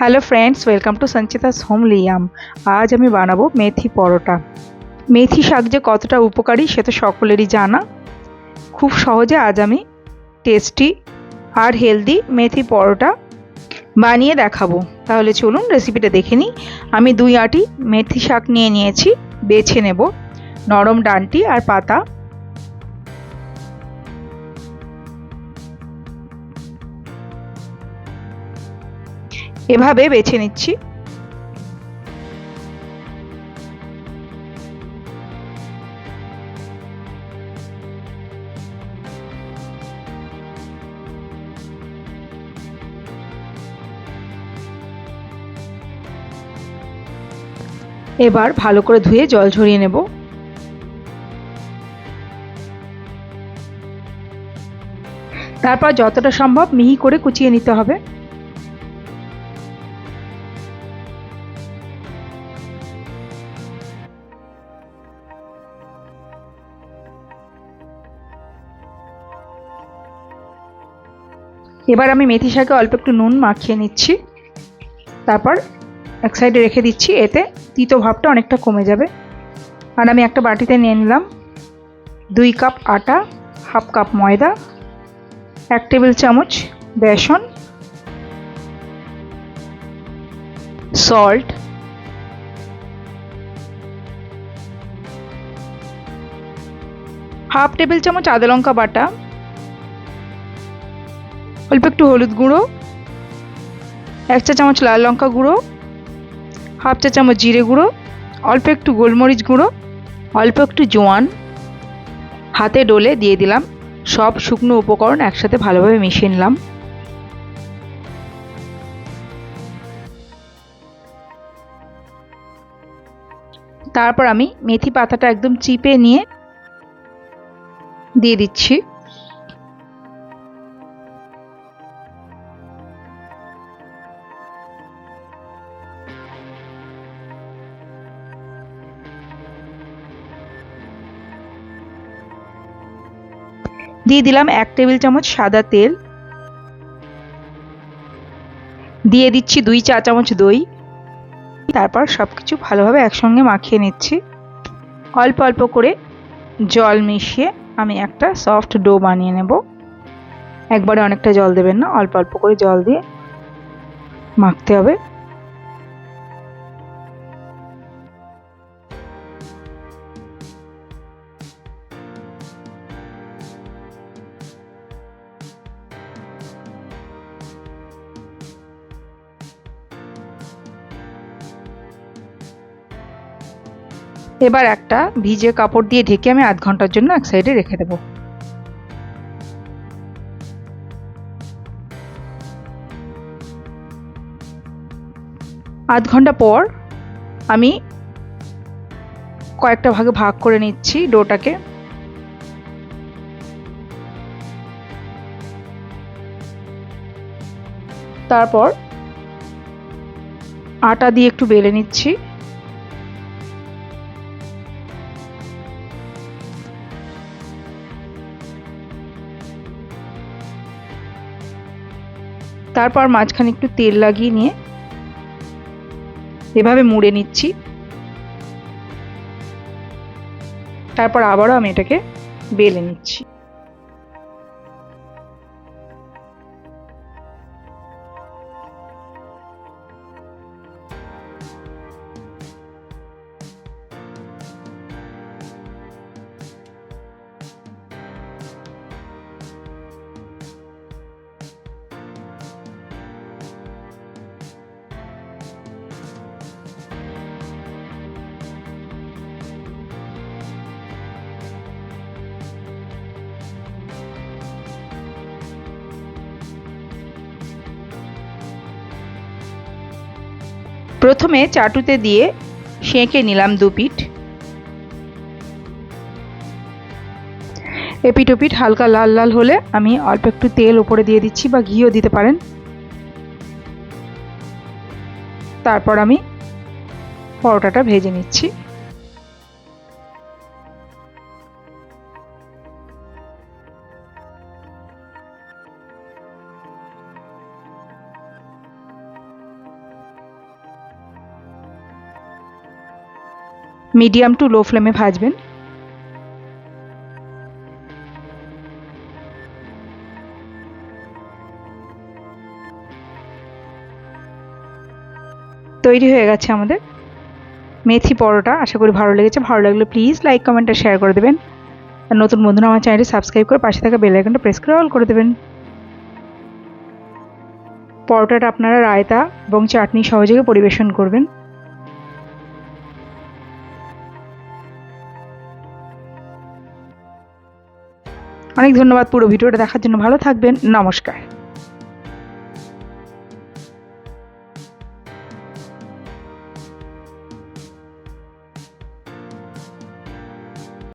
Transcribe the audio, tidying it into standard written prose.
Hello friends, welcome to Sanchita's home Liam. আজ আমি বানাবো মেথি পরোটা। মেথি শাক যে কতটা উপকারী সে তো সকলেরই জানা। খুব সহজে আজ আমি টেস্টি আর হেলদি মেথি পরোটা বানিয়ে দেখাবো। তাহলে চলুন রেসিপিটা দেখে নিই। আমি 2 আঁটি মেথি শাক নিয়ে নিয়েছি, বেছে নেব নরম ডাঁটি আর পাতা। এভাবে বেছে নিচ্ছি। এবার ভালো করে ধুয়ে জল ঝরিয়ে নেব। তারপর যতটা সম্ভব মিহি করে কুচিয়ে নিতে হবে। এবার আমি মেথি শাকে অল্প একটু নুন মাখিয়ে নিচ্ছি, তারপর এক সাইডে রেখে দিচ্ছি। এতে তিতো ভাবটা অনেকটা কমে যাবে। আর আমি একটা বাটিতে নিয়ে নিলাম 2 কাপ আটা, হাফ কাপ ময়দা, 1 টেবিল চামচ বেসন, সল্ট, হাফ টেবিল চামচ আদা লঙ্কা বাটা, অল্প একটু হলুদ গুঁড়ো, 1 চা চামচ লাল লঙ্কা গুঁড়ো, হাফ চা চামচ জিরে গুঁড়ো, অল্প একটু গোলমরিচ গুঁড়ো, অল্প একটু জোয়ান। হাতে ডলে দিয়ে দিলাম। সব শুকনো উপকরণ একসাথে ভালোভাবে মিশিয়ে নিলাম। তারপর আমি মেথি পাতাটা একদম চিপে নিয়ে দিয়ে দিচ্ছি। দিয়ে দিলাম 1 টেবিল চামচ সাদা তেল, দিয়ে দিচ্ছি 2 চা চামচ দই। তারপর সবকিছু ভালোভাবে একসঙ্গে মাখিয়ে নিচ্ছি। অল্প অল্প করে জল মিশিয়ে আমি একটা সফট ডো বানিয়ে নেব। একবারে অনেকটা জল দেবেন না, অল্প অল্প করে জল দিয়ে মাখতে হবে। এবার একটা ভিজে কাপড় দিয়ে ঢেকে আমি আধ ঘন্টার জন্য এক সাইডে রেখে দেব। আধ ঘন্টা পর আমি কয়েকটা ভাগে ভাগ করে নিচ্ছি ডোটাকে। তারপর আটা দিয়ে একটু বেলে নিচ্ছি। তারপর মাঝখানে একটু তেল লাগিয়ে নিয়ে এভাবে মুড়ে নিচ্ছি। তারপর আবারও আমি এটাকে বেলে নিচ্ছি। প্রথমে চাটুতে দিয়ে সেঁকে নিলাম 2 পিঠ। এপিঠ ওপিঠ হালকা লাল লাল হলে আমি অল্প একটু তেল উপরে দিয়ে দিচ্ছি, বা ঘিও দিতে পারেন। তারপর আমি পরোটাটা ভেজে নিচ্ছি। মিডিয়াম টু লো ফ্লেমে ভাজবেন। তৈরি হয়ে গেছে আমাদের মেথি পরোটা। আশা করি ভালো লেগেছে। ভালো লাগলে প্লিজ লাইক, কমেন্ট আর শেয়ার করে দেবেন। আর নতুন বন্ধুরা আমার চ্যানেলটি সাবস্ক্রাইব করে পাশে থাকা বেল আইকনটা প্রেস করে অল করে দেবেন। পরোটাটা আপনারা রায়তা এবং চাটনি সহযোগে পরিবেশন করবেন। অনেক ধন্যবাদ পুরো ভিডিওটা দেখার জন্য। ভালো থাকবেন। নমস্কার।